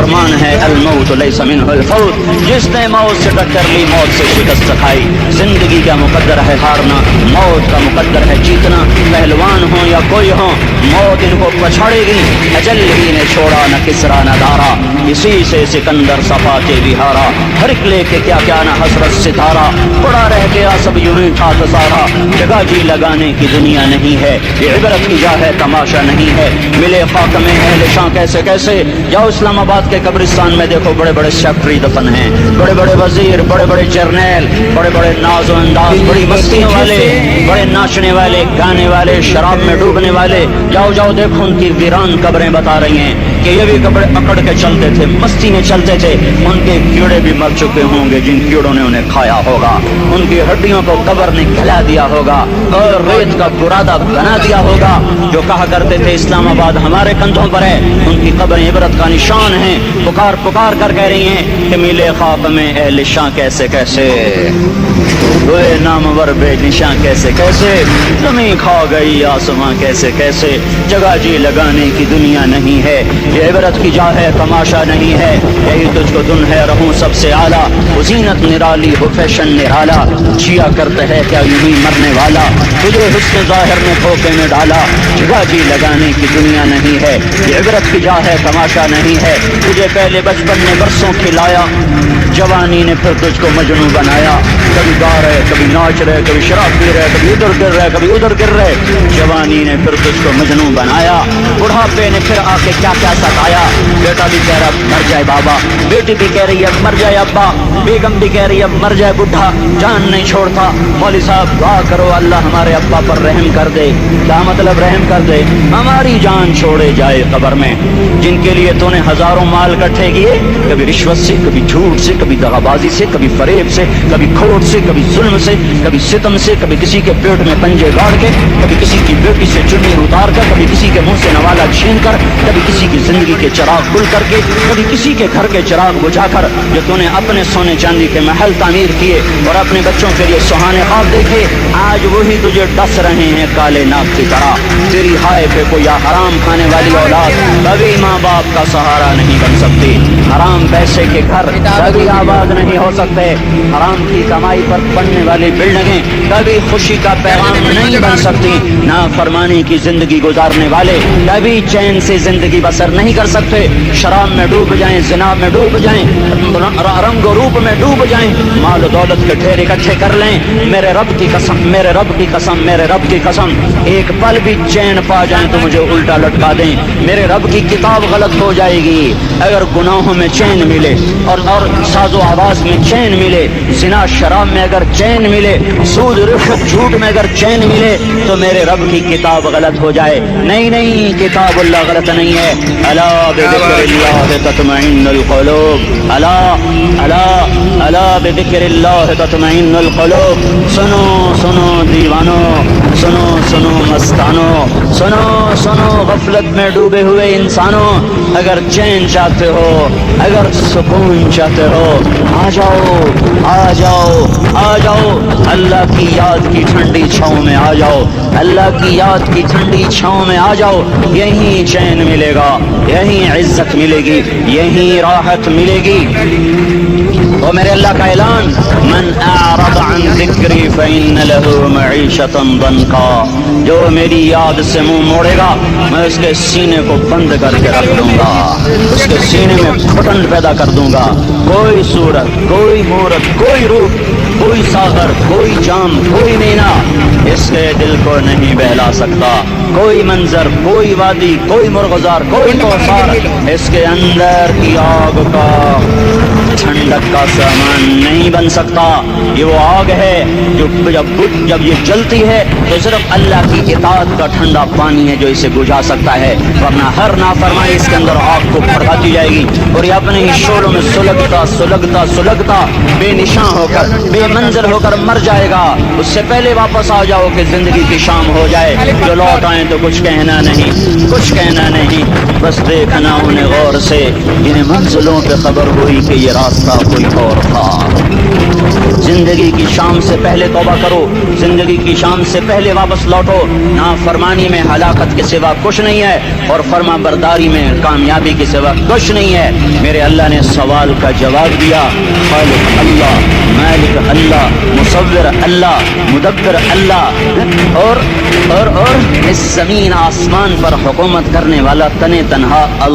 फरमान है अल मौत लैसा मिनहुल फौत, जिसने मौत से टक्कर ली मौत से शिकस्त खाई। जिंदगी का मुकद्दर है हारना, मौत का मुकद्दर है जीतना। पहलवान हो या कोई हो, मौत इनको पछाड़ेगी। अजल ही ने छोड़ा न किसरा न दारा, इसी से सिकंदर सफा के बिहारा। हर एक लेके क्या क्या न हसरत सितारा, पड़ा रह गया सब यूं ही था सारा। जगह जी लगाने की दुनिया नहीं है, ये इबरत की जा है तमाशा नहीं है। मिले खाक में अहले शां कैसे कैसे, जाओ इस्लामाबाद के कब्रिस्तान में देखो बड़े बड़े सेक्रेटरी दफन हैं, बड़े बड़े वजीर, बड़े बड़े जर्नैल, बड़े बड़े नाज़ो अंदाज, बड़ी मस्तियों वाले, बड़े नाचने वाले, गाने वाले, शराब में डूबने वाले। जाओ जाओ देखो उनकी वीरान कब्रें बता रही हैं कि ये भी कब्रें अकड़ के चलते थे, मस्ती में चलते थे। उनके कीड़े भी मर चुके होंगे जिन कीड़ों ने उन्हें खाया होगा। उनकी हड्डियों को कब्र ने खिला दिया होगा और रेत का बुरादा बना दिया होगा। जो कहा करते थे इस्लामाबाद हमारे कंधों पर है, उनकी कब्रें इबरत का निशान है। पुकार पुकार कर कह रही हैं कि मिले ख्वाब में अहले शां कैसे कैसे, हुए नामवर बेनिशां कैसे कैसे, ज़मीं खा गई आसमां कैसे कैसे। जगह जी लगाने की दुनिया नहीं है, ये इबरत की जा है तमाशा नहीं है। यही तुझको दुन है रहूं सबसे आला, ज़ीनत निराली हो फैशन निराला। जिया करते है क्या यूं ही मरने वाला, तुझे हुस्न ज़ाहिर ने धोखे में डाला। जगह जी लगाने की दुनिया नहीं है, ये इबरत की जा है तमाशा नहीं है। तुझे पहले बचपन ने बरसों खिलाया, जवानी ने फिर तुझको मजनू बनाया। कभी गा रहे, कभी नाच रहे, कभी शराब पी रहे, कभी उधर गिर रहे, कभी उधर गिर रहे। जवानी ने फिर तुझको मजनू बनाया, बुढ़ापे ने फिर आके क्या क्या सताया। बेटा भी कह रहा मर जाए बाबा, बेटी भी कह रही है मर जाए अब्बा, बेगम भी कह रही है मर जाए बुढ़ा, जान नहीं छोड़ता। मौली साहब दुआ करो अल्लाह हमारे अब्बा पर रहम कर दे। क्या मतलब रहम कर दे? हमारी जान छोड़े जाए कब्र में। जिनके लिए तूने हजारों माल इकट्ठे किए, कभी रिश्वत से, कभी झूठ से, कभी दगाबाजी से, कभी फरेब से, कभी खोट से, कभी जुल्म से, कभी सितम से, कभी किसी के पेट में पंजे गाड़ के, कभी किसी की बेटी से चुन्नी उतार कर, कभी किसी के मुंह से नवाला छीन कर, कभी किसी की जिंदगी के चिराग खुल करके, कभी किसी के घर के चिराग बुझाकर। जो तूने अपने सोने चांदी के महल तामीर किए और अपने बच्चों के लिए सुहाने ख्वाब देखे, आज वही तुझे डस रहे हैं काले नाग की तरह। तेरी हाय पे कोई हराम खाने वाली औलाद कभी माँ बाप का सहारा नहीं बन सकती। हराम पैसे के घर कभी आबाद नहीं हो सकते। हराम की कमाई पर बनने वाली बिल्डिंगें कभी खुशी का पैगाम नहीं बन सकती। नाफरमानी की जिंदगी गुजारने वाले कभी चैन से जिंदगी बसर नहीं कर सकते। शराब में डूब जाएं, जिना में डूब जाएं, रंग रूप में डूब जाएं, माल दौलत के ढेर इकट्ठे कर लें। मेरे रब की कसम, मेरे रब की कसम, मेरे रब की कसम, एक पल भी चैन पा जाएं तो मुझे उल्टा लटका दें। मेरे रब की किताब गलत हो जाएगी। अगर गुनाहों में चैन मिले और साजो आवाज में चैन मिले, जिना शराब में अगर चैन मिले, सूद रिश्वत झूठ में अगर चैन मिले, तो मेरे रब की किताब गलत हो जाए। नहीं नहीं, किताब अल्लाह गलत नहीं है। अला बिज़िक्रिल्लाह तत्मइन्नुल क़ुलूब, अला अला अला बिज़िक्रिल्लाह तत्मइन्नुल क़ुलूब। सुनो सुनो दीवानो, सुनो सुनो मस्तानो, सुनो सुनो गफलत में डूबे हुए इंसानों, अगर चैन चाहते हो, अगर सुकून चाहते हो, आ जाओ आ जाओ आ जाओ, अल्लाह की याद की ठंडी छाँव में आ जाओ, अल्लाह की याद की ठंडी छाँव में आ जाओ। यहीं चैन मिलेगा, यहीं इज्जत मिलेगी, यहीं राहत मिलेगी। और मेरे अल्लाह का ऐलान, मन अअरद अन ज़िक्री फ़इन्न लहू मईशतन दंका, जो मेरी याद से मुंह मोड़ेगा मैं उसके सीने को बंद करके रख दूंगा, उसके सीने में घुटन पैदा कर दूंगा। कोई सूरत, कोई मूरत, कोई रूप, कोई सागर, कोई जाम, कोई मीना इसके दिल को नहीं बहला सकता। कोई मंजर, कोई वादी, कोई मुर्गजार, कोई कौसार इसके अंदर की आग का ठंडक का सामान नहीं बन सकता। ये वो आग है जो जब ये जलती है तो सिर्फ अल्लाह की इताअत का ठंडा पानी है जो इसे बुझा सकता है, वरना हर नाफरमानी इसके अंदर आग को भड़काती जाएगी और ये अपने ही शोरों में सुलगता सुलगता सुलगता बेनिशां होकर, منزل ہو کر مر جائے گا، اس سے پہلے واپس آ جاؤ کہ زندگی کی شام ہو جائے. جو لوٹ آئیں تو کچھ کہنا نہیں، کچھ کہنا نہیں، بس دیکھنا انہیں غور سے. انہیں منزلوں پہ خبر ہوئی کہ یہ راستہ کوئی اور تھا. زندگی کی شام سے پہلے توبہ کرو، زندگی کی شام سے پہلے واپس لوٹو. نافرمانی میں ہلاکت کے سوا کچھ نہیں ہے، اور فرما برداری میں کامیابی کے سوا کچھ نہیں ہے. میرے اللہ نے سوال کا جواب دیا. خالق اللہ، مالک اللہ، مصور اللہ، مدبر اللہ، اور اس زمین آسمان پر حکومت کرنے والا تن تنہا اللہ.